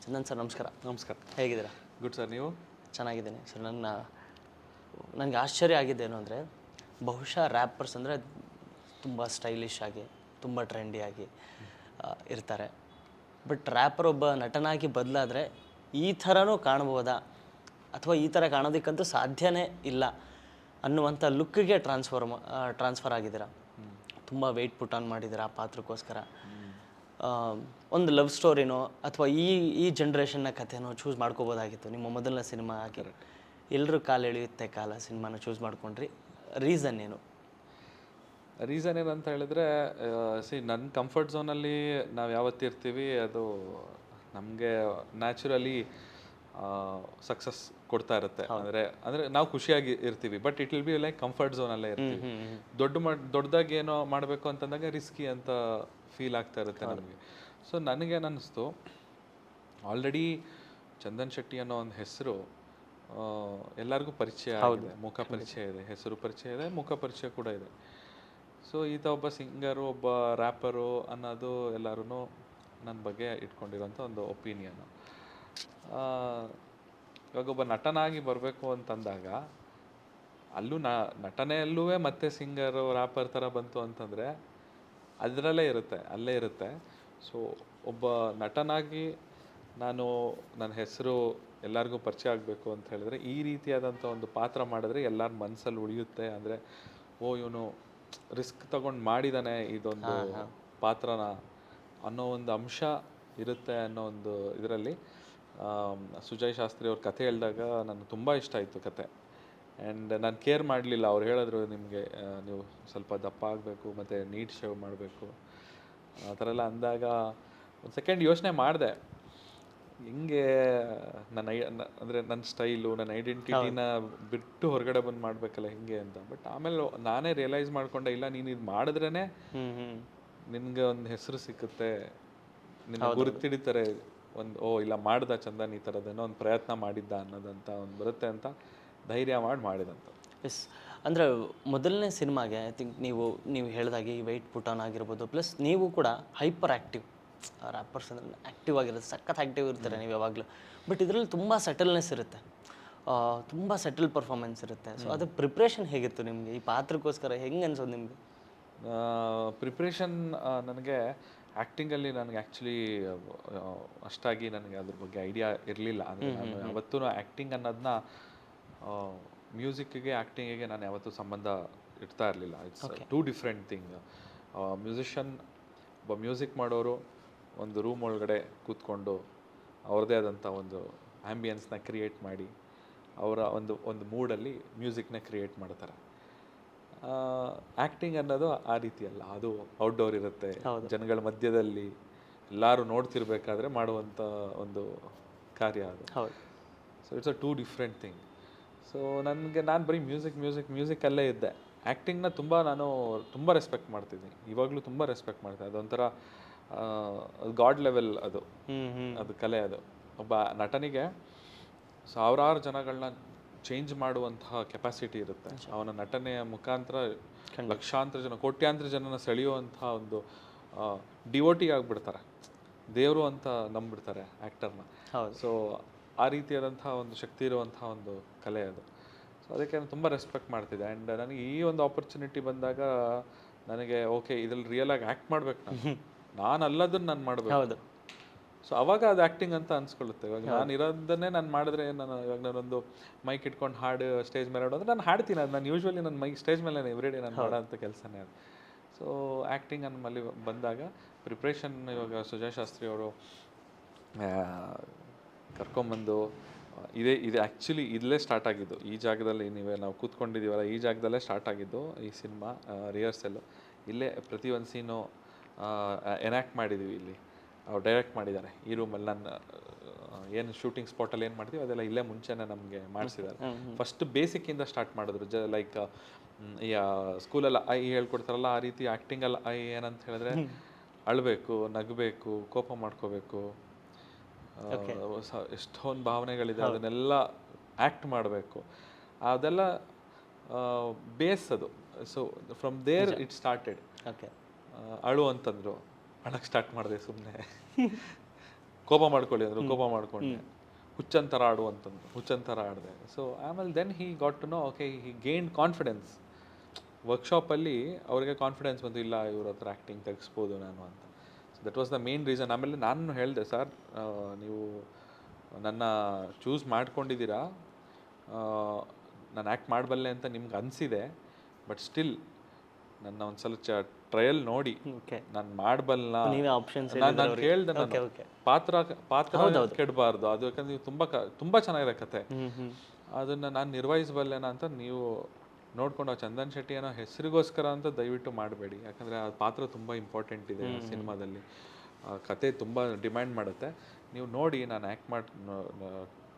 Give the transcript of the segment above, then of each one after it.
Chandan sir ನಮಸ್ಕಾರ. ನಮಸ್ಕಾರ. ಹೇಗಿದ್ದೀರಾ? ಗುಡ್ ಸರ್, ನೀವು? ಚೆನ್ನಾಗಿದ್ದೀನಿ ಸರ್. ನನಗೆ ಆಶ್ಚರ್ಯ ಆಗಿದ್ದೇನು ಅಂದರೆ, ಬಹುಶಃ ರ್ಯಾಪರ್ಸ್ ಅಂದರೆ ತುಂಬ ಸ್ಟೈಲಿಶ್ ಆಗಿ, ತುಂಬ ಟ್ರೆಂಡಿಯಾಗಿ ಇರ್ತಾರೆ. ಬಟ್ ರ್ಯಾಪರ್ ಒಬ್ಬ ನಟನಾಗಿ ಬದಲಾದರೆ ಈ ಥರನೂ ಕಾಣ್ಬೋದಾ, ಅಥವಾ ಈ ಥರ ಕಾಣೋದಕ್ಕಂತೂ ಸಾಧ್ಯನೇ ಇಲ್ಲ ಅನ್ನುವಂಥ ಲುಕ್ಕಿಗೆ ಟ್ರಾನ್ಸ್ಫರ್ ಆಗಿದ್ದೀರಾ. ತುಂಬ ವೆಯ್ಟ್ ಪುಟ್ ಆನ್ ಮಾಡಿದ್ದೀರಾ ಆ ಪಾತ್ರಕ್ಕೋಸ್ಕರ. ಒಂದು ಲವ್ ಸ್ಟೋರಿನೋ ಅಥವಾ ಈ ಜನ್ರೇಷನ್ನ ಕಥೆನೋ ಚೂಸ್ ಮಾಡ್ಕೋಬೋದಾಗಿತ್ತು. ನಿಮ್ಮ ಮೊದಲನೇ ಸಿನಿಮಾ ಆಗಿ ಎಲ್ಲರೂ ಕಾಲು ಎಳೆಯುತ್ತೆ ಕಾಲ ಸಿನಿಮಾನ ಚೂಸ್ ಮಾಡ್ಕೊಂಡ್ರಿ. ರೀಸನ್ ಏನು ಅಂತ ಹೇಳಿದ್ರೆ, ನನ್ನ ಕಂಫರ್ಟ್ ಝೋನಲ್ಲಿ ನಾವು ಯಾವತ್ತಿರ್ತೀವಿ ಅದು ನಮಗೆ ನ್ಯಾಚುರಲಿ ಸಕ್ಸಸ್ ಕೊಡ್ತಾ ಇರುತ್ತೆ. ಅಂದರೆ ನಾವು ಖುಷಿಯಾಗಿ ಇರ್ತೀವಿ, but it will be like comfort ಝೋನಲ್ಲೇ ಇರ್ತೀವಿ. ದೊಡ್ಡದಾಗಿ ಏನೋ ಮಾಡಬೇಕು ಅಂತಂದಾಗ ರಿಸ್ಕಿ ಅಂತ ಫೀಲ್ ಆಗ್ತಾ ಇರುತ್ತೆ ನಮಗೆ. ಸೊ ನನಗೇನು ಅನ್ನಿಸ್ತು, ಆಲ್ರೆಡಿ ಚಂದನ್ ಶೆಟ್ಟಿ ಅನ್ನೋ ಒಂದು ಹೆಸರು ಎಲ್ಲರಿಗೂ ಪರಿಚಯ ಆಗಿದೆ, ಮುಖ ಪರಿಚಯ ಇದೆ, ಹೆಸರು ಪರಿಚಯ ಇದೆ, ಮುಖ ಪರಿಚಯ ಕೂಡ ಇದೆ. ಸೊ ಈತ ಒಬ್ಬ ಸಿಂಗರು, ಒಬ್ಬ ರ್ಯಾಪರು ಅನ್ನೋದು ಎಲ್ಲರೂ ನನ್ನ ಬಗ್ಗೆ ಇಟ್ಕೊಂಡಿರೋಂಥ ಒಂದು ಒಪಿನಿಯನ್ನು. ಇವಾಗ ಒಬ್ಬ ನಟನಾಗಿ ಬರಬೇಕು ಅಂತಂದಾಗ ಅಲ್ಲೂ ನಟನೆಯಲ್ಲೂ ಮತ್ತೆ ಸಿಂಗರು ರ್ಯಾಪರ್ ಥರ ಬಂತು ಅಂತಂದರೆ ಅದರಲ್ಲೇ ಇರುತ್ತೆ, ಅಲ್ಲೇ ಇರುತ್ತೆ. ಸೊ ಒಬ್ಬ ನಟನಾಗಿ ನನ್ನ ಹೆಸರು ಎಲ್ಲರಿಗೂ ಪರಿಚಯ ಆಗಬೇಕು ಅಂತ ಹೇಳಿದ್ರೆ ಈ ರೀತಿಯಾದಂಥ ಒಂದು ಪಾತ್ರ ಮಾಡಿದ್ರೆ ಎಲ್ಲರ ಮನಸ್ಸಲ್ಲಿ ಉಳಿಯುತ್ತೆ. ಅಂದರೆ ಇವನು ರಿಸ್ಕ್ ತಗೊಂಡು ಮಾಡಿದ್ದಾನೆ ಇದೊಂದು ಪಾತ್ರನ ಅನ್ನೋ ಒಂದು ಅಂಶ ಇರುತ್ತೆ ಅನ್ನೋ ಒಂದು ಇದರಲ್ಲಿ ಸುಜಯ್ ಶಾಸ್ತ್ರಿ ಅವ್ರ ಕಥೆ ಹೇಳಿದಾಗ ನನಗೆ ತುಂಬ ಇಷ್ಟ ಆಯಿತು ಕತೆ. ಆ್ಯಂಡ್ ನಾನು ಕೇರ್ ಮಾಡಲಿಲ್ಲ. ಅವ್ರು ಹೇಳಿದ್ರು ನಿಮಗೆ ನೀವು ಸ್ವಲ್ಪ ದಪ್ಪ ಆಗಬೇಕು ಮತ್ತು ನೀಟ್ ಶೇವ್ ಮಾಡಬೇಕು ಆ ಥರ ಎಲ್ಲ ಅಂದಾಗ ಒಂದು ಸೆಕೆಂಡ್ ಯೋಚನೆ ಮಾಡಿದೆ, ಹಿಂಗೆ ಅಂದರೆ ನನ್ನ ಸ್ಟೈಲು, ನನ್ನ ಐಡೆಂಟಿಟಿನ ಬಿಟ್ಟು ಹೊರಗಡೆ ಬಂದು ಮಾಡಬೇಕಲ್ಲ ಹಿಂಗೆ ಅಂತ. ಬಟ್ ಆಮೇಲೆ ನಾನೇ ರಿಯಲೈಸ್ ಮಾಡಿಕೊಂಡೆ, ಇಲ್ಲ ನೀನು ಇದು ಮಾಡಿದ್ರೇ ನಿನಗೆ ಒಂದು ಹೆಸರು ಸಿಕ್ಕುತ್ತೆ, ನಿನ್ನ ಗುರುತಿಡಿತಾರೆ. ಇಲ್ಲ ಮಾಡ್ದ ಚಂದನ್ ಈ ಥರದ್ದೇನೋ ಒಂದು ಪ್ರಯತ್ನ ಮಾಡಿದ್ದ ಅನ್ನೋದಂತ ಒಂದು ಬರುತ್ತೆ ಅಂತ ಧೈರ್ಯ ಮಾಡಿದಂತ. ಎಸ್, ಅಂದರೆ ಮೊದಲನೇ ಸಿನಿಮಾಗೆ ಐ ಥಿಂಕ್ ನೀವು ಹೇಳಿದಾಗೆ ಈ ವೆಯ್ಟ್ ಪುಟ್ ಆನ್ ಆಗಿರ್ಬೋದು, ಪ್ಲಸ್ ನೀವು ಕೂಡ ಹೈಪರ್ ಆ್ಯಕ್ಟಿವ್. ರ್ಯಾಪರ್ಸ್ ಅಂದರೆ ಆ್ಯಕ್ಟಿವ್ ಆಗಿರುತ್ತೆ, ಸಖತ್ ಆ್ಯಕ್ಟಿವ್ ಇರ್ತಾರೆ ನೀವು ಯಾವಾಗಲೂ. ಬಟ್ ಇದರಲ್ಲಿ ತುಂಬ ಸೆಟಲ್ನೆಸ್ ಇರುತ್ತೆ, ತುಂಬ ಸೆಟಲ್ ಪರ್ಫಾರ್ಮೆನ್ಸ್ ಇರುತ್ತೆ. ಸೊ ಅದು ಪ್ರಿಪ್ರೇಷನ್ ಹೇಗಿತ್ತು ನಿಮಗೆ ಈ ಪಾತ್ರಕ್ಕೋಸ್ಕರ? ಹೆಂಗೆ ಅನ್ಸೋದು ನಿಮಗೆ ಪ್ರಿಪ್ರೇಷನ್? ನನಗೆ ಆ್ಯಕ್ಟಿಂಗಲ್ಲಿ ನನಗೆ ಆ್ಯಕ್ಚುಲಿ ಅಷ್ಟಾಗಿ ನನಗೆ ಅದ್ರ ಬಗ್ಗೆ ಐಡಿಯಾ ಇರಲಿಲ್ಲ. ಅಂದರೆ ನಾನು ಯಾವತ್ತೂ ಆ್ಯಕ್ಟಿಂಗ್ ಅನ್ನೋದನ್ನ ಮ್ಯೂಸಿಕ್ಕಿಗೆ ಆ್ಯಕ್ಟಿಂಗಿಗೆ ನಾನು ಯಾವತ್ತೂ ಸಂಬಂಧ ಇಡ್ತಾ ಇರಲಿಲ್ಲ. It's two different thing. Musician, ಒಬ್ಬ ಮ್ಯೂಸಿಕ್ ಮಾಡೋರು ಒಂದು ರೂಮ್ ಒಳಗಡೆ ಕೂತ್ಕೊಂಡು ಅವ್ರದ್ದೇ ಆದಂಥ ಒಂದು ಆ್ಯಂಬಿಯನ್ಸ್ನ ಕ್ರಿಯೇಟ್ ಮಾಡಿ ಅವರ ಒಂದು ಮೂಡಲ್ಲಿ ಮ್ಯೂಸಿಕ್ನ ಕ್ರಿಯೇಟ್ ಮಾಡ್ತಾರೆ. ಆ್ಯಕ್ಟಿಂಗ್ ಅನ್ನೋದು ಆ ರೀತಿ ಅಲ್ಲ, ಅದು ಔಟ್ಡೋರ್ ಇರುತ್ತೆ, ಜನಗಳ ಮಧ್ಯದಲ್ಲಿ ಎಲ್ಲರೂ ನೋಡ್ತಿರ್ಬೇಕಾದ್ರೆ ಮಾಡುವಂಥ ಒಂದು ಕಾರ್ಯ ಅದು. So it's a two different thing. So ನಾನು ಬರೀ ಮ್ಯೂಸಿಕಲ್ಲೇ ಇದ್ದೆ. ಆ್ಯಕ್ಟಿಂಗ್ನ ನಾನು ತುಂಬ ರೆಸ್ಪೆಕ್ಟ್ ಮಾಡ್ತಿದ್ದೀನಿ, ಇವಾಗಲೂ ತುಂಬ ರೆಸ್ಪೆಕ್ಟ್ ಮಾಡ್ತೀನಿ. ಅದೊಂಥರ ಗಾಡ್ ಲೆವೆಲ್ ಅದು ಕಲೆ. ಅದು ಒಬ್ಬ ನಟನಿಗೆ ಸಾವಿರಾರು ಜನಗಳನ್ನ ಚೇಂಜ್ ಮಾಡುವಂತಹ ಕೆಪಾಸಿಟಿ ಇರುತ್ತೆ. ಅವನ ನಟನೆಯ ಮುಖಾಂತರ ಲಕ್ಷಾಂತರ ಜನ, ಕೋಟ್ಯಾಂತರ ಜನನ ಸೆಳೆಯುವಂಥ ಒಂದು ಡಿವೋಟಿ ಆಗಿಬಿಡ್ತಾರೆ, ದೇವರು ಅಂತ ನಂಬಿಡ್ತಾರೆ ಆ್ಯಕ್ಟರ್ನ. ಸೊ ಆ ರೀತಿಯಾದಂಥ ಒಂದು ಶಕ್ತಿ ಇರುವಂಥ ಒಂದು ಕಲೆ ಅದು. ಸೊ ಅದಕ್ಕೆ ನಾನು ತುಂಬ ರೆಸ್ಪೆಕ್ಟ್ ಮಾಡ್ತಿದ್ದೆ. ಆ್ಯಂಡ್ ನನಗೆ ಈ ಒಂದು ಆಪರ್ಚುನಿಟಿ ಬಂದಾಗ ನನಗೆ ಓಕೆ, ಇದ್ರಲ್ಲಿ ರಿಯಲಾಗಿ ಆ್ಯಕ್ಟ್ ಮಾಡ್ಬೇಕು, ನಾನು ಅಲ್ಲದನ್ನು ನಾನು ಮಾಡಬೇಕು. ಸೊ ಅವಾಗ ಅದು ಆ್ಯಕ್ಟಿಂಗ್ ಅಂತ ಅನ್ಸ್ಕೊಳ್ಳುತ್ತೆ. ಇವಾಗ ನಾನು ಇರೋದನ್ನೇ ನಾನು ಮಾಡಿದ್ರೆ, ಇವಾಗ ನಾನೊಂದು ಮೈಕ್ ಇಟ್ಕೊಂಡು ಹಾಡು ಸ್ಟೇಜ್ ಮೇಲೆ ಆಡೋದ್ರೆ ನಾನು ಹಾಡ್ತೀನಿ. ಅದು ನಾನು ಯೂಶ್ವಲಿ ನನ್ನ ಮೈಕ್ ಸ್ಟೇಜ್ ಮೇಲೆ ಎವ್ರಿಡೇ ನಾನು ಮಾಡೋಂಥ ಕೆಲಸನೇ ಅದು. ಸೊ ಆ್ಯಕ್ಟಿಂಗ್ ನಮ್ಮಲ್ಲಿ ಬಂದಾಗ ಪ್ರಿಪ್ರೇಷನ್, ಇವಾಗ ಸುಜಯ್ ಶಾಸ್ತ್ರಿ ಅವರು ಕರ್ಕೊಂಬಂದು ಇದು ಆ್ಯಕ್ಚುಲಿ ಇಲ್ಲೇ ಸ್ಟಾರ್ಟ್ ಆಗಿದ್ದು, ಈ ಜಾಗದಲ್ಲಿ ನಾವು ಕೂತ್ಕೊಂಡಿದ್ದೀವಲ್ಲ ಈ ಜಾಗದಲ್ಲೇ ಸ್ಟಾರ್ಟ್ ಆಗಿದ್ದು ಈ ಸಿನಿಮಾ ರಿಹರ್ಸಲ್ಲು. ಇಲ್ಲೇ ಪ್ರತಿಯೊಂದು ಸೀನು ಎನ್ಯಾಕ್ಟ್ ಮಾಡಿದ್ದೀವಿ, ಇಲ್ಲಿ ಅವ್ರು ಡೈರೆಕ್ಟ್ ಮಾಡಿದ್ದಾರೆ. ಈ ರೂಮಲ್ಲಿ ನಾನು ಏನು ಶೂಟಿಂಗ್ ಸ್ಪಾಟಲ್ಲಿ ಏನು ಮಾಡ್ತೀವಿ ಅದೆಲ್ಲ ಇಲ್ಲೇ ಮುಂಚೆನೇ ನಮಗೆ ಮಾಡಿಸಿದ್ದಾರೆ. ಫಸ್ಟ್ ಬೇಸಿಕ್ಕಿಂದ ಸ್ಟಾರ್ಟ್ ಮಾಡಿದ್ರು. ಲೈಕ್ ಈ ಸ್ಕೂಲಲ್ಲಿ ಹೇಳ್ಕೊಡ್ತಾರಲ್ಲ ಆ ರೀತಿ ಆ್ಯಕ್ಟಿಂಗಲ್ಲಿ ಏನಂತ ಹೇಳಿದ್ರೆ ಅಳಬೇಕು, ನಗಬೇಕು, ಕೋಪ ಮಾಡ್ಕೋಬೇಕು, ಎಷ್ಟೊಂದು ಭಾವನೆಗಳಿದೆ, ಅದನ್ನೆಲ್ಲ ಆ್ಯಕ್ಟ್ ಮಾಡಬೇಕು. ಅದೆಲ್ಲ ಬೇಸ್ ಅದು. So from there it started. ಅಳು ಅಂತಂದರು, ಅಳಕ್ಕೆ ಸ್ಟಾರ್ಟ್ ಮಾಡಿದೆ ಸುಮ್ಮನೆ. ಕೋಪ ಮಾಡ್ಕೊಳ್ಳಿ ಅಂದರು, ಕೋಪ ಮಾಡ್ಕೊಂಡೆ. ಹುಚ್ಚಂತರ ಆಡು ಅಂತಂದು ಹುಚ್ಚಂತರ ಆಡಿದೆ. ಸೊ ಆಮೇಲೆ then he got to know, okay, he gain confidence. ವರ್ಕ್ಶಾಪಲ್ಲಿ ಅವ್ರಿಗೆ ಕಾನ್ಫಿಡೆನ್ಸ್ ಬಂತು, ಇಲ್ಲ ಇವ್ರ ಹತ್ರ ಆ್ಯಕ್ಟಿಂಗ್ ತೆಗಿಸ್ಬೋದು ನಾನು ಅಂತ. So that was the main reason. ಆಮೇಲೆ ನಾನು ಹೇಳಿದೆ, ಸರ್ ನೀವು ನನ್ನ ಚೂಸ್ ಮಾಡ್ಕೊಂಡಿದ್ದೀರಾ, ನಾನು ಆ್ಯಕ್ಟ್ ಮಾಡಬಲ್ಲೆ ಅಂತ ನಿಮ್ಗೆ ಅನಿಸಿದೆ, ಬಟ್ ಸ್ಟಿಲ್ ನನ್ನ ಒಂದ್ಸಲ ಟ್ರಯಲ್ ನೋಡಿ, ನಾನು ಮಾಡಬಲ್ಲ. ನಾನು ಕೇಳಿದೆ, ನಾನು ಪಾತ್ರ ಕೆಡಬಾರ್ದು, ಅದು ಯಾಕಂದ್ರೆ ನೀವು ತುಂಬ ಚೆನ್ನಾಗಿದೆ ಕತೆ, ಅದನ್ನು ನಾನು ನಿರ್ವಹಿಸಬಲ್ಲೆನ ಅಂತ ನೀವು ನೋಡ್ಕೊಂಡು, ಚಂದನ್ ಶೆಟ್ಟಿ ಅನ್ನೋ ಹೆಸರಿಗೋಸ್ಕರ ಅಂತ ದಯವಿಟ್ಟು ಮಾಡಬೇಡಿ, ಯಾಕಂದರೆ ಆ ಪಾತ್ರ ತುಂಬ ಇಂಪಾರ್ಟೆಂಟ್ ಇದೆ ಸಿನಿಮಾದಲ್ಲಿ, ಕತೆ ತುಂಬ ಡಿಮ್ಯಾಂಡ್ ಮಾಡುತ್ತೆ. ನೀವು ನೋಡಿ, ನಾನು ಆ್ಯಕ್ಟ್ ಮಾಡಿ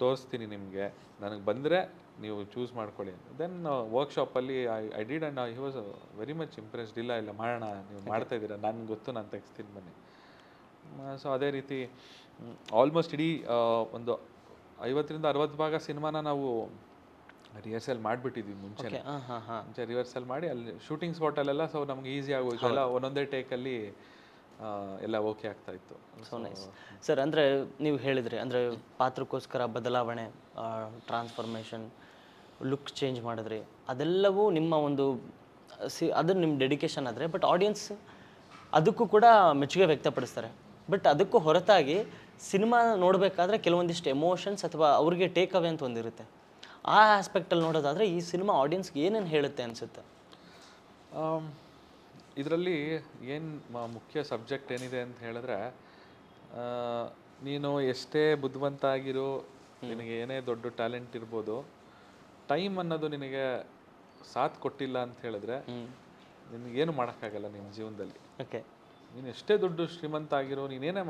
ತೋರಿಸ್ತೀನಿ ನಿಮಗೆ, ನನಗೆ ಬಂದರೆ ನೀವು ಚೂಸ್ ಮಾಡ್ಕೊಳ್ಳಿ ಅಂತ. ದೆನ್ ವರ್ಕ್ಶಾಪಲ್ಲಿ I did and he was very much impressed. ಇಲ್ಲ ಮಾಡೋಣ, ನೀವು ಮಾಡ್ತಾ ಇದ್ದೀರಾ, ನನಗೆ ಗೊತ್ತು, ನಾನು ತೆಗಿಸ್ತೀನಿ ಬನ್ನಿ. ಸೊ ಅದೇ ರೀತಿ ಆಲ್ಮೋಸ್ಟ್ ಇಡೀ ಒಂದು 50-60 ಭಾಗ ಸಿನಿಮಾನ ನಾವು ರಿಹರ್ಸಲ್ ಮಾಡಿಬಿಟ್ಟಿದ್ವಿ ಮುಂಚೆ ರಿಹರ್ಸಲ್ ಮಾಡಿ ಅಲ್ಲಿ ಶೂಟಿಂಗ್ ಸ್ಪಾಟಲ್ಲೆಲ್ಲ. ಸೊ ನಮ್ಗೆ ಈಸಿ ಆಗೋಯ್ತು, ಎಲ್ಲ ಒಂದೊಂದೇ ಟೇಕಲ್ಲಿ ಎಲ್ಲ ಓಕೆ ಆಗ್ತಾ ಇತ್ತು. So nice sir. ಅಂದರೆ ನೀವು ಹೇಳಿದ್ರಿ, ಅಂದರೆ ಪಾತ್ರಕ್ಕೋಸ್ಕರ ಬದಲಾವಣೆ, ಟ್ರಾನ್ಸ್ಫಾರ್ಮೇಷನ್, ಲುಕ್ ಚೇಂಜ್ ಮಾಡಿದ್ರಿ, ಅದೆಲ್ಲವೂ ನಿಮ್ಮ ಒಂದು ಅದು ನಿಮ್ಮ ಡೆಡಿಕೇಶನ್ ಆದರೆ, ಬಟ್ ಆಡಿಯನ್ಸ್ ಅದಕ್ಕೂ ಕೂಡ ಮೆಚ್ಚುಗೆ ವ್ಯಕ್ತಪಡಿಸ್ತಾರೆ. ಬಟ್ ಅದಕ್ಕೂ ಹೊರತಾಗಿ ಸಿನಿಮಾ ನೋಡಬೇಕಾದ್ರೆ ಕೆಲವೊಂದಿಷ್ಟು ಎಮೋಷನ್ಸ್ ಅಥವಾ ಅವ್ರಿಗೆ ಟೇಕ್ ಅವೇ ಅಂತ ಒಂದಿರುತ್ತೆ. ಆ ಆಸ್ಪೆಕ್ಟಲ್ಲಿ ನೋಡೋದಾದರೆ ಈ ಸಿನಿಮಾ ಆಡಿಯನ್ಸ್ಗೆ ಏನೇನು ಹೇಳುತ್ತೆ ಅನಿಸುತ್ತೆ? ಇದರಲ್ಲಿ ಏನು ಮುಖ್ಯ ಸಬ್ಜೆಕ್ಟ್ ಏನಿದೆ ಅಂತ ಹೇಳಿದ್ರೆ, ನೀನು ಎಷ್ಟೇ ಬುದ್ಧಿವಂತ ಆಗಿರೋ, ನಿನಗೆ ಏನೇ ದೊಡ್ಡ ಟ್ಯಾಲೆಂಟ್ ಇರ್ಬೋದು, ಟೈಮ್ ಅನ್ನೋದು ನಿನಗೆ ಸಾಥ್ ಕೊಟ್ಟಿಲ್ಲ ಅಂತ ಹೇಳಿದ್ರೆ ನಿನಗೇನು ಮಾಡೋಕ್ಕಾಗಲ್ಲ ನಿನ್ನ ಜೀವನದಲ್ಲಿ. ಓಕೆ, ನೀನು ಎಷ್ಟೇ ದೊಡ್ಡ ಶ್ರೀಮಂತ ಆಗಿರೋ, ನೀನೇನೇ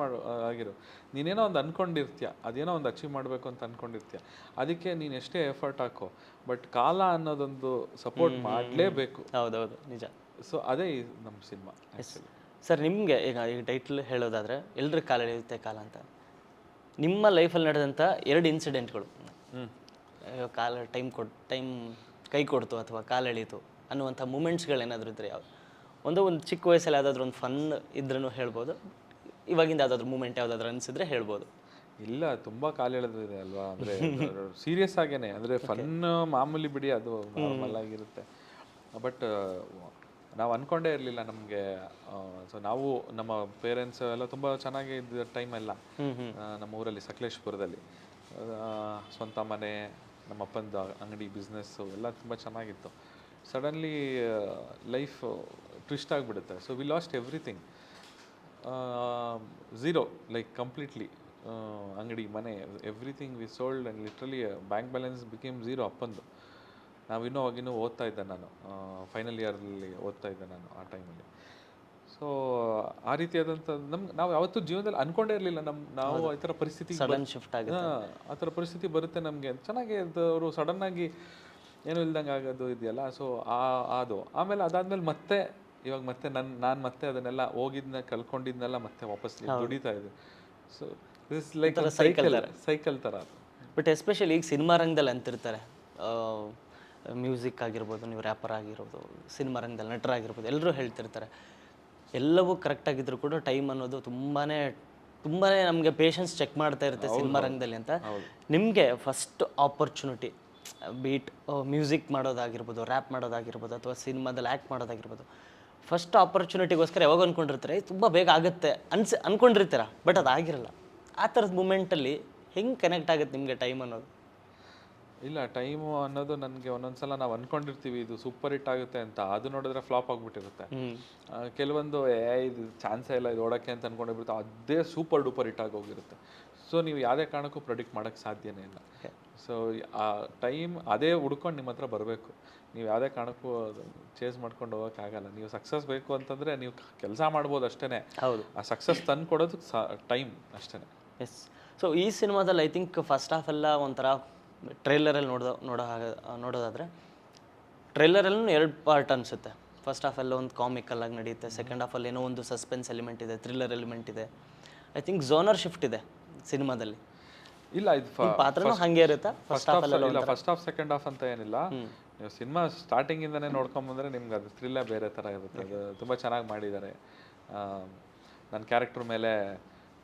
ಆಗಿರೋ, ನೀನೇನೋ ಒಂದು ಅಂದ್ಕೊಂಡಿರ್ತೀಯ, ಅದೇನೋ ಒಂದು ಅಚೀವ್ ಮಾಡಬೇಕು ಅಂತ ಅಂದ್ಕೊಂಡಿರ್ತೀಯ, ಅದಕ್ಕೆ ನೀನು ಎಷ್ಟೇ ಎಫರ್ಟ್ ಹಾಕೋ, ಬಟ್ ಕಾಲ ಅನ್ನೋದೊಂದು ಸಪೋರ್ಟ್ ಮಾಡಲೇಬೇಕು. ಹೌದೌದು, ನಿಜ. ಸೊ ಅದೇ ನಮ್ಮ ಸಿನಿಮಾ ಆ್ಯಕ್ಚುಲಿ. ಸರ್, ನಿಮಗೆ ಈಗ ಈ ಟೈಟ್ಲ್ ಹೇಳೋದಾದರೆ ಎಲ್ರ ಕಾಲ ಎಳೆಯುತ್ತೆ ಕಾಲ ಅಂತ, ನಿಮ್ಮ ಲೈಫಲ್ಲಿ ನಡೆದಂಥ 2 ಇನ್ಸಿಡೆಂಟ್ಗಳು, ಕಾಲ ಟೈಮ್ ಕೈ ಕೊಡ್ತು ಅಥವಾ ಕಾಲ ಎಳೀತು ಅನ್ನುವಂಥ ಮೂಮೆಂಟ್ಸ್ಗಳೇನಾದರೂ ಇದ್ದರೆ ಯಾವ? ಒಂದು ಚಿಕ್ಕ ವಯಸ್ಸಲ್ಲಿ ಯಾವುದಾದ್ರೂ ಒಂದು ಫನ್ ಇದ್ರೂ ಹೇಳ್ಬೋದು, ಇವಾಗಿಂದ ಯಾವುದಾದ್ರೂ ಮೂಮೆಂಟ್ ಯಾವುದಾದ್ರೂ ಅನಿಸಿದ್ರೆ ಹೇಳ್ಬೋದು. ಇಲ್ಲ, ತುಂಬ ಕಾಲ ಎಳೆದಿದೆ ಅಲ್ವಾ, ಅಂದರೆ ಸೀರಿಯಸ್ ಆಗೇನೆ, ಅಂದರೆ ಫನ್ ಮಾಮೂಲಿ ಬಿಡಿ, ಅದು ನಾರ್ಮಲ್ ಆಗಿರುತ್ತೆ. ಬಟ್ ನಾವು ಅಂದ್ಕೊಂಡೇ ಇರಲಿಲ್ಲ ನಮಗೆ. ಸೊ ನಾವು ನಮ್ಮ ಪೇರೆಂಟ್ಸ್ ಎಲ್ಲ ತುಂಬ ಚೆನ್ನಾಗಿ ಇದ್ದ ಟೈಮೆಲ್ಲ ನಮ್ಮ ಊರಲ್ಲಿ ಸಕಲೇಶ್ಪುರದಲ್ಲಿ ಸ್ವಂತ ಮನೆ, ನಮ್ಮ ಅಪ್ಪಂದು ಅಂಗಡಿ, ಬಿಸ್ನೆಸ್ಸು ಎಲ್ಲ ತುಂಬ ಚೆನ್ನಾಗಿತ್ತು. ಸಡನ್ಲಿ ಲೈಫ್ ಟ್ವಿಸ್ಟ್ ಆಗಿಬಿಡುತ್ತೆ. So we lost everything, zero, like completely. ಅಂಗಡಿ, ಮನೆ, everything we sold and literally bank balance became zero ಅಪ್ಪಂದು. ಅವಾಗಿನ್ನೂ ಓದ್ತಾ ಇದ್ದೆ ನಾನು, ಫೈನಲ್ ಇಯರಲ್ಲಿ ಓದ್ತಾ ಇದ್ದೆ ನಾನು ಆ ಟೈಮಲ್ಲಿ. ಸೊ ಆ ರೀತಿಯಾದಂಥ ನಾವು ಯಾವತ್ತೂ ಜೀವನದಲ್ಲಿ ಅಂದ್ಕೊಂಡೇ ಇರಲಿಲ್ಲ ನಾವು ಈ ಥರ ಪರಿಸ್ಥಿತಿ ಶಿಫ್ಟ್ ಆಗುತ್ತೆ, ಆ ಥರ ಪರಿಸ್ಥಿತಿ ಬರುತ್ತೆ ನಮಗೆ. ಚೆನ್ನಾಗಿ ಅವರು ಸಡನ್ನಾಗಿ ಏನೂ ಇಲ್ದಂಗೆ ಆಗೋದು ಇದೆಯಲ್ಲ. ಸೊ ಅದು ಆಮೇಲೆ ಅದಾದಮೇಲೆ ಇವಾಗ ನಾನು ಮತ್ತೆ ಅದನ್ನೆಲ್ಲ ಹೋಗಿದ್ನ ಕಳ್ಕೊಂಡಿದ್ನೆಲ್ಲ ಮತ್ತೆ ವಾಪಸ್ ದುಡಿತಾ ಇದೆ. ಸೊ ದಿಸ್ ಲೈಕ್ ಸೈಕಲ್ ಥರ. ಬಟ್ ಎಸ್ಪೆಷಲಿ ಈಗ ಸಿನಿಮಾ ರಂಗದಲ್ಲಿ ಅಂತಿರ್ತಾರೆ, ಮ್ಯೂಸಿಕ್ ಆಗಿರ್ಬೋದು, ನೀವು ರ್ಯಾಪರ್ ಆಗಿರ್ಬೋದು, ಸಿನಿಮಾ ರಂಗದಲ್ಲಿ ನಟರಾಗಿರ್ಬೋದು, ಎಲ್ಲರೂ ಹೇಳ್ತಿರ್ತಾರೆ ಎಲ್ಲವೂ ಕರೆಕ್ಟಾಗಿದ್ದರೂ ಕೂಡ ಟೈಮ್ ಅನ್ನೋದು ತುಂಬಾ ನಮಗೆ ಪೇಷನ್ಸ್ ಚೆಕ್ ಮಾಡ್ತಾ ಇರುತ್ತೆ ಸಿನಿಮಾ ರಂಗದಲ್ಲಿ ಅಂತ. ನಿಮಗೆ ಫಸ್ಟ್ ಆಪರ್ಚುನಿಟಿ, ಬೀಟ್ ಮ್ಯೂಸಿಕ್ ಮಾಡೋದಾಗಿರ್ಬೋದು, ರ್ಯಾಪ್ ಮಾಡೋದಾಗಿರ್ಬೋದು, ಅಥವಾ ಸಿನಿಮಾದಲ್ಲಿ ಆ್ಯಕ್ಟ್ ಮಾಡೋದಾಗಿರ್ಬೋದು, ಫಸ್ಟ್ ಆಪರ್ಚುನಿಟಿಗೋಸ್ಕರ ಯಾವಾಗ ಅಂದ್ಕೊಂಡಿರ್ತಾರೆ ತುಂಬ ಬೇಗ ಆಗುತ್ತೆ ಅಂದ್ಕೊಂಡಿರ್ತೀರ, ಬಟ್ ಅದು ಆಗಿರಲ್ಲ. ಆ ಥರದ ಮೂಮೆಂಟಲ್ಲಿ ಹೆಂಗೆ ಕನೆಕ್ಟ್ ಆಗುತ್ತೆ ನಿಮಗೆ ಟೈಮ್ ಅನ್ನೋದು? ಇಲ್ಲ, ಟೈಮು ಅನ್ನೋದು ನನಗೆ ಒಂದೊಂದ್ಸಲ ನಾವು ಅಂದ್ಕೊಂಡಿರ್ತೀವಿ ಇದು ಸೂಪರ್ ಹಿಟ್ ಆಗುತ್ತೆ ಅಂತ, ಅದು ನೋಡಿದ್ರೆ ಫ್ಲಾಪ್ ಆಗಿಬಿಟ್ಟಿರುತ್ತೆ. ಕೆಲವೊಂದು ಇದು ಚಾನ್ಸೇ ಇಲ್ಲ ಇದು ಓಡೋಕ್ಕೆ ಅಂತ ಅಂದ್ಕೊಂಡಿರ್ಬಿಟ್ಟು ಅದೇ ಸೂಪರ್ ಡೂಪರ್ ಹಿಟ್ ಆಗೋಗಿರುತ್ತೆ. ಸೊ ನೀವು ಯಾವುದೇ ಕಾರಣಕ್ಕೂ ಪ್ರೆಡಿಕ್ಟ್ ಮಾಡೋಕ್ಕೆ ಸಾಧ್ಯನೇ ಇಲ್ಲ. ಸೊ ಆ ಟೈಮ್ ಅದೇ ಹುಡ್ಕೊಂಡು ನಿಮ್ಮ ಹತ್ರ ಬರಬೇಕು. ನೀವು ಯಾವುದೇ ಕಾರಣಕ್ಕೂ ಚೇಸ್ ಮಾಡ್ಕೊಂಡು ಹೋಗೋಕ್ಕಾಗಲ್ಲ. ನೀವು ಸಕ್ಸಸ್ ಬೇಕು ಅಂತಂದರೆ ನೀವು ಕೆಲಸ ಮಾಡ್ಬೋದು ಅಷ್ಟೇ. ಹೌದು, ಆ ಸಕ್ಸಸ್ ತಂದು ಕೊಡೋದು ಟೈಮ್ ಅಷ್ಟೇ. ಎಸ್. ಸೊ ಈ ಸಿನಿಮಾದಲ್ಲಿ ಐ ಥಿಂಕ್ ಫಸ್ಟ್ ಹಾಫ್ ಎಲ್ಲ ಒಂಥರ ಟ್ರೈಲರಲ್ಲಿ ನೋಡೋದಾದರೆ ಟ್ರೈಲರಲ್ಲೂ 2 ಪಾರ್ಟ್ ಅನಿಸುತ್ತೆ. ಫಸ್ಟ್ ಹಾಫಲ್ಲಿ ಒಂದು ಕಾಮಿಕಲ್ಲಾಗಿ ನಡೆಯುತ್ತೆ, ಸೆಕೆಂಡ್ ಹಾಫಲ್ಲಿ ಏನೋ ಒಂದು ಸಸ್ಪೆನ್ಸ್ ಎಲಿಮೆಂಟ್ ಇದೆ, ಥ್ರಿಲ್ಲರ್ ಎಲಿಮೆಂಟ್ ಇದೆ. ಐ ಥಿಂಕ್ ಝೋನರ್ ಶಿಫ್ಟ್ ಇದೆ ಸಿನಿಮಾದಲ್ಲಿ. ಇಲ್ಲ, ಇದು ಪಾತ್ರನೂ ಹಾಗೆ ಇರುತ್ತಾ? ಫಸ್ಟ್ ಹಾಫ್ ಇಲ್ಲ, ಫಸ್ಟ್ ಹಾಫ್ ಸೆಕೆಂಡ್ ಹಾಫ್ ಅಂತ ಏನಿಲ್ಲ. ನೀವು ಸಿನಿಮಾ ಸ್ಟಾರ್ಟಿಂಗಿಂದನೇ ನೋಡ್ಕೊಂಬಂದರೆ ನಿಮ್ಗೆ ಅದು ಥ್ರಿಲ್ಲೇ ಬೇರೆ ಥರ ಇರುತ್ತೆ. ಅದು ತುಂಬ ಚೆನ್ನಾಗಿ ಮಾಡಿದ್ದಾರೆ. ನನ್ನ ಕ್ಯಾರೆಕ್ಟರ್ ಮೇಲೆ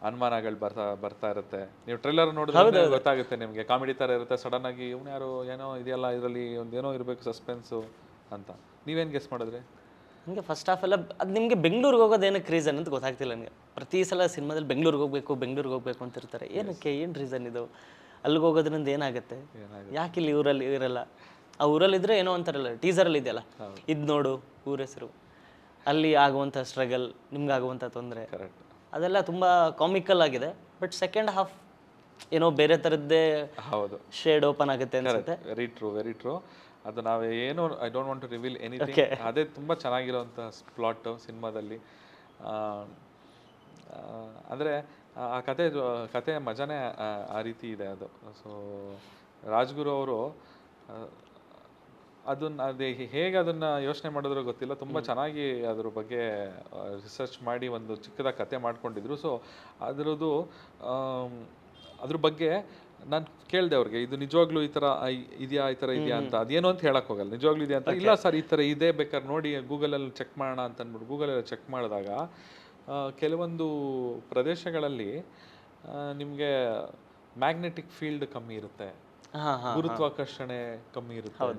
ಅನುಮಾನಗಳು ಬರ್ತಾ ಇರುತ್ತೆ. ನೀವು ಟ್ರೈಲರ್ ನೋಡಿದ್ರೆ ಗೊತ್ತಾಗುತ್ತೆ ನಿಮಗೆ, ಕಾಮಿಡಿ ಥರ ಇರುತ್ತೆ, ಸಡನ್ ಆಗಿ ಇವ್ನು ಯಾರು ಏನೋ ಇದೆಯಲ್ಲ ಇದರಲ್ಲಿ ಒಂದೇನೋ ಇರಬೇಕು ಸಸ್ಪೆನ್ಸು ಅಂತ. ನೀವೇನು ಗೆಸ್ ಮಾಡಿದ್ರಿ? ನನಗೆ ಫಸ್ಟ್ ಹಾಫ್ ಎಲ್ಲ ಅದು ನಿಮಗೆ ಬೆಂಗಳೂರಿಗೆ ಹೋಗೋದು ಏನಕ್ಕೆ ರೀಸನ್ ಅಂತ ಗೊತ್ತಾಗ್ತಿಲ್ಲ ನನಗೆ. ಪ್ರತಿ ಸಲ ಸಿನಿಮಾದಲ್ಲಿ ಬೆಂಗಳೂರಿಗೆ ಹೋಗಬೇಕು ಅಂತಿರ್ತಾರೆ. ಏನಕ್ಕೆ, ಏನು ರೀಸನ್ ಇದು? ಅಲ್ಲಿಗೆ ಹೋಗೋದ್ರಿಂದ ಏನಾಗುತ್ತೆ, ಯಾಕೆ ಇಲ್ಲಿ ಊರಲ್ಲಿ ಇರಲ್ಲ? ಆ ಊರಲ್ಲಿದ್ದರೆ ಏನೋ ಅಂತಾರಲ್ಲ, ಟೀಸರಲ್ಲಿ ಇದೆಯಲ್ಲ, ಇದು ನೋಡು ಊರ ಹೆಸರು, ಅಲ್ಲಿ ಆಗುವಂಥ ಸ್ಟ್ರಗಲ್, ನಿಮ್ಗೆ ಆಗುವಂಥ ತೊಂದರೆ, ಕರೆಕ್ಟ್, ಅದೆಲ್ಲ ತುಂಬ ಕಾಮಿಕಲ್ ಆಗಿದೆ. ಬಟ್ ಸೆಕೆಂಡ್ ಹಾಫ್ ಏನೋ ಬೇರೆ ಥರದ್ದೇ ಹೌದು ಶೇಡ್ ಓಪನ್ ಆಗುತ್ತೆ ಅನ್ಸುತ್ತೆ. Very true. ಅದು ನಾವು ಏನು I don't want to reveal anything. ಅದೇ ತುಂಬ ಚೆನ್ನಾಗಿರೋಂಥ ಪ್ಲಾಟು ಸಿನಿಮಾದಲ್ಲಿ. ಅಂದರೆ ಆ ಕತೆ ಮಜಾನೇ ಆ ರೀತಿ ಇದೆ ಅದು. ಸೊ ರಾಜ್ಗುರು ಅವರು ಅದೇ ಹೇಗೆ ಅದನ್ನು ಯೋಚನೆ ಮಾಡಿದ್ರೂ ಗೊತ್ತಿಲ್ಲ, ತುಂಬ ಚೆನ್ನಾಗಿ ಅದ್ರ ಬಗ್ಗೆ ರಿಸರ್ಚ್ ಮಾಡಿ ಒಂದು ಚಿಕ್ಕದಾಗಿ ಕತೆ ಮಾಡ್ಕೊಂಡಿದ್ರು. ಸೊ ಅದ್ರ ಬಗ್ಗೆ ನಾನು ಕೇಳಿದೆ ಅವ್ರಿಗೆ, ಇದು ನಿಜವಾಗ್ಲೂ ಈ ಥರ ಇದೆಯಾ ಅಂತ. ಅದೇನು ಅಂತ ಹೇಳಕ್ ಹೋಗಲ್ಲ, ನಿಜವಾಗ್ಲೂ ಇದೆಯಾ ಅಂತ. ಇಲ್ಲ ಸರ್, ಈ ಥರ ಇದೆ, ಬೇಕಾದ್ರೆ ನೋಡಿ ಗೂಗಲಲ್ಲಿ ಚೆಕ್ ಮಾಡೋಣ ಅಂತ ಅಂದ್ಬಿಟ್ಟು ಗೂಗಲಲ್ಲಿ ಚೆಕ್ ಮಾಡಿದಾಗ ಕೆಲವೊಂದು ಪ್ರದೇಶಗಳಲ್ಲಿ ನಿಮಗೆ ಮ್ಯಾಗ್ನೆಟಿಕ್ ಫೀಲ್ಡ್ ಕಮ್ಮಿ ಇರುತ್ತೆ, ಗುರುತ್ವಾಕರ್ಷಣೆ ಕಮ್ಮಿ ಇರುತ್ತೆ,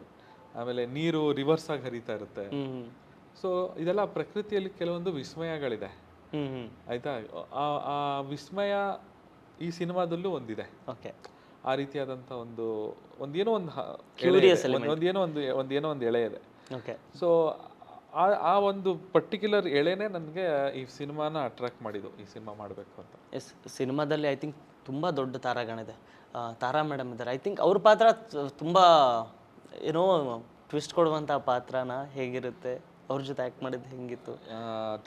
ಆಮೇಲೆ ನೀರು ರಿವರ್ಸ್ ಆಗಿ ಹರಿತಾ ಇರುತ್ತೆ. ಸೊ ಇದೆಲ್ಲ ಪ್ರಕೃತಿಯಲ್ಲಿ ಕೆಲವೊಂದು ವಿಸ್ಮಯಗಳಿದೆ, ಆಯ್ತಾ. ಆ ವಿಸ್ಮಯ ಈ ಸಿನಿಮಾದಲ್ಲೂ ಒಂದಿದೆ. ಆ ರೀತಿಯಾದಂಥ ಒಂದೇನೋ ಒಂದು ಎಳೆ ಇದೆ. ಸೊ ಆ ಒಂದು ಪರ್ಟಿಕ್ಯುಲರ್ ಎಳೆನೇ ನನಗೆ ಈ ಸಿನಿಮಾನ ಅಟ್ರಾಕ್ಟ್ ಮಾಡಿದ್ದು, ಈ ಸಿನಿಮಾ ಮಾಡಬೇಕು ಅಂತ. ಎಸ್, ಸಿನಿಮಾದಲ್ಲಿ ಐ ಥಿಂಕ್ ತುಂಬ ದೊಡ್ಡ ತಾರಾಗಣ ಇದೆ. ತಾರಾ ಮೇಡಮ್ ಇದ್ದಾರೆ. ಐ ಥಿಂಕ್ ಅವ್ರ ಪಾತ್ರ ತುಂಬ ಏನೋ ಟ್ವಿಸ್ಟ್ ಕೊಡುವಂಥ ಪಾತ್ರನ ಹೇಗಿರುತ್ತೆ, ಅವ್ರ ಜೊತೆ ಆ್ಯಕ್ಟ್ ಮಾಡಿದ್ದು ಹೆಂಗಿತ್ತು?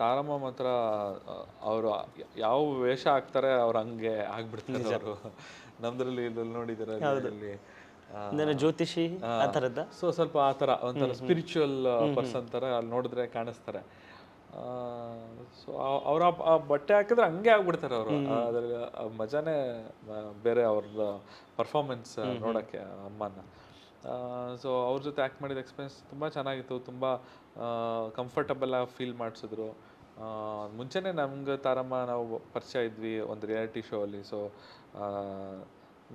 ತಾರಮ್ಮ ಮಾತ್ರ ಅವರು ಯಾವ ವೇಷ ಹಾಕ್ತಾರೆ ಅವ್ರು ಹಂಗೆ ಆಗ್ಬಿಡ್ತಾರೆ ಅವರು. ನಮ್ದ್ರಲ್ಲಿ ನೋಡಿದ್ದಾರೆ ಜ್ಯೋತಿಷಿ ಆ ಥರದ್ದ. ಸೊ ಸ್ವಲ್ಪ ಆ ಥರ ಒಂಥರ ಸ್ಪಿರಿಚುವಲ್ ಪರ್ಸನ್ ಥರ ಅಲ್ಲಿ ನೋಡಿದ್ರೆ ಕಾಣಿಸ್ತಾರೆ. ಸೊ ಅವ್ರ ಆ ಬಟ್ಟೆ ಹಾಕಿದ್ರೆ ಹಂಗೆ ಆಗ್ಬಿಡ್ತಾರೆ ಅವರು. ಅದ್ರ ಮಜಾನೇ ಬೇರೆ ಅವ್ರದ್ದು ಪರ್ಫಾರ್ಮೆನ್ಸ್ ನೋಡೋಕ್ಕೆ ಅಮ್ಮನ. ಸೊ ಅವ್ರ ಜೊತೆ ಆ್ಯಕ್ಟ್ ಮಾಡಿದ ಎಕ್ಸ್ಪೀರಿಯನ್ಸ್ ತುಂಬ ಚೆನ್ನಾಗಿತ್ತು. ತುಂಬ ಕಂಫರ್ಟಬಲ್ ಆಗಿ ಫೀಲ್ ಮಾಡಿಸಿದ್ರು. ಮುಂಚೆನೇ ನಮ್ಗೆ ತಾರಮ್ಮ ನಾವು ಪರಿಚಯ ಇದ್ವಿ ಒಂದು ರಿಯಾಲಿಟಿ ಶೋ ಅಲ್ಲಿ. ಸೊ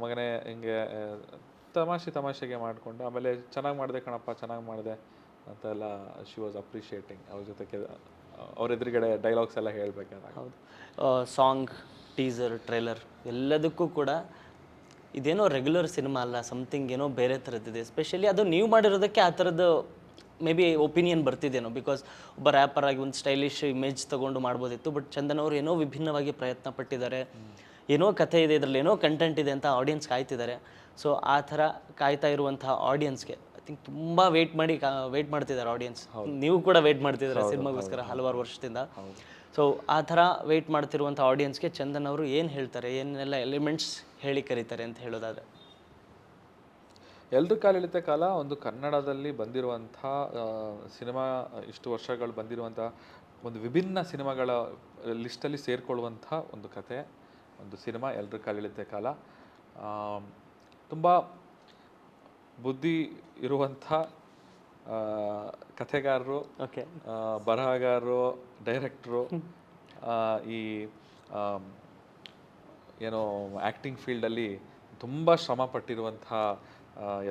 ಮಗನೇ ಹಿಂಗೆ ತಮಾಷೆಗೆ ಮಾಡಿಕೊಂಡು ಆಮೇಲೆ ಚೆನ್ನಾಗಿ ಮಾಡಿದೆ ಕಣಪ್ಪ, ಚೆನ್ನಾಗಿ ಮಾಡಿದೆ ಅಂತೆಲ್ಲ ಶಿ ವಾಸ್ ಅಪ್ರಿಷಿಯೇಟಿಂಗ್. ಅವ್ರ ಜೊತೆಗೆ ಅವ್ರ ಎದುರುಗಡೆ ಡೈಲಾಗ್ಸ್ ಎಲ್ಲ ಹೇಳಬೇಕಾದ್ರೆ. ಹೌದು, ಸಾಂಗ್, ಟೀಸರ್, ಟ್ರೈಲರ್ ಎಲ್ಲದಕ್ಕೂ ಕೂಡ ಇದೇನೋ ರೆಗ್ಯುಲರ್ ಸಿನಿಮಾ ಅಲ್ಲ, ಸಮಥಿಂಗ್ ಏನೋ ಬೇರೆ ಥರದ್ದಿದೆ. ಎಸ್ಪೆಷಲಿ ಅದು ನೀವು ಮಾಡಿರೋದಕ್ಕೆ ಆ ಥರದ್ದು ಮೇ ಬಿ ಒಪಿನಿಯನ್ ಬರ್ತಿದ್ದೇನೋ. ಬಿಕಾಸ್ ಒಬ್ಬ ರ್ಯಾಪರ್ ಆಗಿ ಒಂದು ಸ್ಟೈಲಿಶ್ ಇಮೇಜ್ ತೊಗೊಂಡು ಮಾಡ್ಬೋದಿತ್ತು. ಬಟ್ ಚಂದನ್ ಅವರು ಏನೋ ವಿಭಿನ್ನವಾಗಿ ಪ್ರಯತ್ನ ಪಟ್ಟಿದ್ದಾರೆ, ಏನೋ ಕಥೆ ಇದೆ ಇದರಲ್ಲಿ, ಏನೋ ಕಂಟೆಂಟ್ ಇದೆ ಅಂತ ಆಡಿಯನ್ಸ್ ಕಾಯ್ತಿದ್ದಾರೆ. ಸೊ ಆ ಥರ ಕಾಯ್ತಾ ಇರುವಂತಹ ಆಡಿಯನ್ಸ್ಗೆ ಐ ಥಿಂಕ್ ತುಂಬ ವೆಯ್ಟ್ ಮಾಡ್ತಿದ್ದಾರೆ ಆಡಿಯನ್ಸ್. ನೀವು ಕೂಡ ವೆಯ್ಟ್ ಮಾಡ್ತಿದ್ದಾರೆ ಸಿನಿಮಾಗೋಸ್ಕರ ಹಲವಾರು ವರ್ಷದಿಂದ. ಸೊ ಆ ಥರ ವೆಯ್ಟ್ ಮಾಡ್ತಿರುವಂಥ ಆಡಿಯನ್ಸ್ಗೆ ಚಂದನ್ ಅವರು ಏನು ಹೇಳ್ತಾರೆ, ಏನೆಲ್ಲ ಎಲಿಮೆಂಟ್ಸ್ ಹೇಳಿ ಕರೀತಾರೆ ಅಂತ ಹೇಳೋದಾದರೆ? ಎಲ್ರ ಕಾಲೆಳೆತ ಕಾಲ ಒಂದು ಕನ್ನಡದಲ್ಲಿ ಬಂದಿರುವಂಥ ಸಿನಿಮಾ, ಇಷ್ಟು ವರ್ಷಗಳು ಬಂದಿರುವಂಥ ಒಂದು ವಿಭಿನ್ನ ಸಿನಿಮಾಗಳ ಲಿಸ್ಟಲ್ಲಿ ಸೇರಿಕೊಳ್ಳುವಂಥ ಒಂದು ಕತೆ, ಒಂದು ಸಿನಿಮಾ ಎಲ್ರ ಕಾಲೆಳೆತ ಕಾಲ. ತುಂಬ ಬುದ್ಧಿ ಇರುವಂಥ ಕಥೆಗಾರರು, ಬರಹಗಾರರು, ಡೈರೆಕ್ಟ್ರು, ಈ ಏನೋ ಆ್ಯಕ್ಟಿಂಗ್ ಫೀಲ್ಡಲ್ಲಿ ತುಂಬ ಶ್ರಮ ಪಟ್ಟಿರುವಂಥ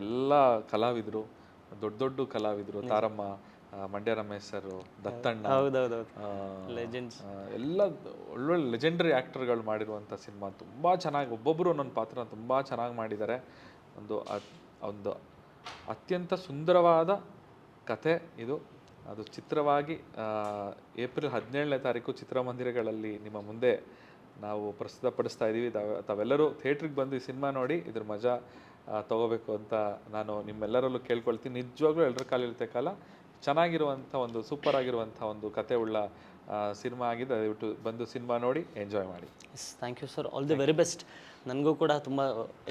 ಎಲ್ಲ ಕಲಾವಿದರು, ದೊಡ್ಡ ಕಲಾವಿದರು, ತಾರಮ್ಮ, ಮಂಡ್ಯ ರಮೇಶ್ ಸರ್, ದತ್ತಣ್ಣ, ಎಲ್ಲ ಒಳ್ಳೊಳ್ಳೆ ಲೆಜೆಂಡರಿ ಆ್ಯಕ್ಟರ್ಗಳು ಮಾಡಿರುವಂಥ ಸಿನಿಮಾ. ತುಂಬ ಚೆನ್ನಾಗಿ ಒಬ್ಬೊಬ್ಬರು ಒಂದೊಂದು ಪಾತ್ರ ತುಂಬ ಚೆನ್ನಾಗಿ ಮಾಡಿದ್ದಾರೆ. ಒಂದು ಅತ್ಯಂತ ಸುಂದರವಾದ ಕತೆ ಇದು. ಅದು ಚಿತ್ರವಾಗಿ ಏಪ್ರಿಲ್ 17ನೇ ತಾರೀಕು ಚಿತ್ರಮಂದಿರಗಳಲ್ಲಿ ನಿಮ್ಮ ಮುಂದೆ ನಾವು ಪ್ರಸ್ತುತಪಡಿಸ್ತಾ ಇದ್ದೀವಿ. ತಾವೆಲ್ಲರೂ ಥಿಯೇಟ್ರಿಗೆ ಬಂದು ಈ ಸಿನಿಮಾ ನೋಡಿ ಇದ್ರ ಮಜಾ ತಗೋಬೇಕು ಅಂತ ನಾನು ನಿಮ್ಮೆಲ್ಲರಲ್ಲೂ ಕೇಳ್ಕೊಳ್ತೀನಿ. ನಿಜವಾಗ್ಲೂ ಎಲ್ರ ಕಾಲಿರುತ್ತೆ ಕಾಲ ಚೆನ್ನಾಗಿರುವಂಥ ಒಂದು ಸೂಪರ್ ಆಗಿರುವಂಥ ಒಂದು ಕತೆ ಉಳ್ಳ ಸಿನಿಮಾ ಆಗಿದೆ. ದಯವಿಟ್ಟು ಬಂದು ಸಿನಿಮಾ ನೋಡಿ ಎಂಜಾಯ್ ಮಾಡಿ. Yes, thank you sir, all the very best. ನನಗೂ ಕೂಡ ತುಂಬ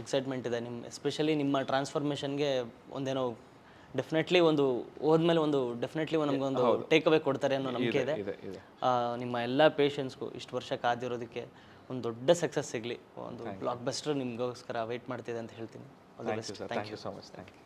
ಎಕ್ಸೈಟ್ಮೆಂಟ್ ಇದೆ. ಎಸ್ಪೆಷಲಿ ನಿಮ್ಮ ಟ್ರಾನ್ಸ್ಫಾರ್ಮೇಷನ್ಗೆ ಒಂದೇನೋ ಡೆಫಿನೆಟ್ಲಿ ಹೋದ್ಮೇಲೆ ಡೆಫಿನೆಟ್ಲಿ ನಮಗೊಂದು ಟೇಕ್ ಅವೇ ಕೊಡ್ತಾರೆ ಅನ್ನೋ ನಂಬಿಕೆ ಇದೆ. ನಿಮ್ಮ ಎಲ್ಲ ಪೇಷನ್ಸ್ಗೂ ಇಷ್ಟು ವರ್ಷ ಕಾದಿರೋದಕ್ಕೆ ಒಂದು ದೊಡ್ಡ ಸಕ್ಸಸ್ ಸಿಗಲಿ, ಒಂದು ಬ್ಲಾಕ್ ಬಸ್ಟರ್ ನಿಮಗೋಸ್ಕರ ವೆಯ್ಟ್ ಮಾಡ್ತಿದೆ ಅಂತ ಹೇಳ್ತೀನಿ. All the best. Thank you so much. Thank you.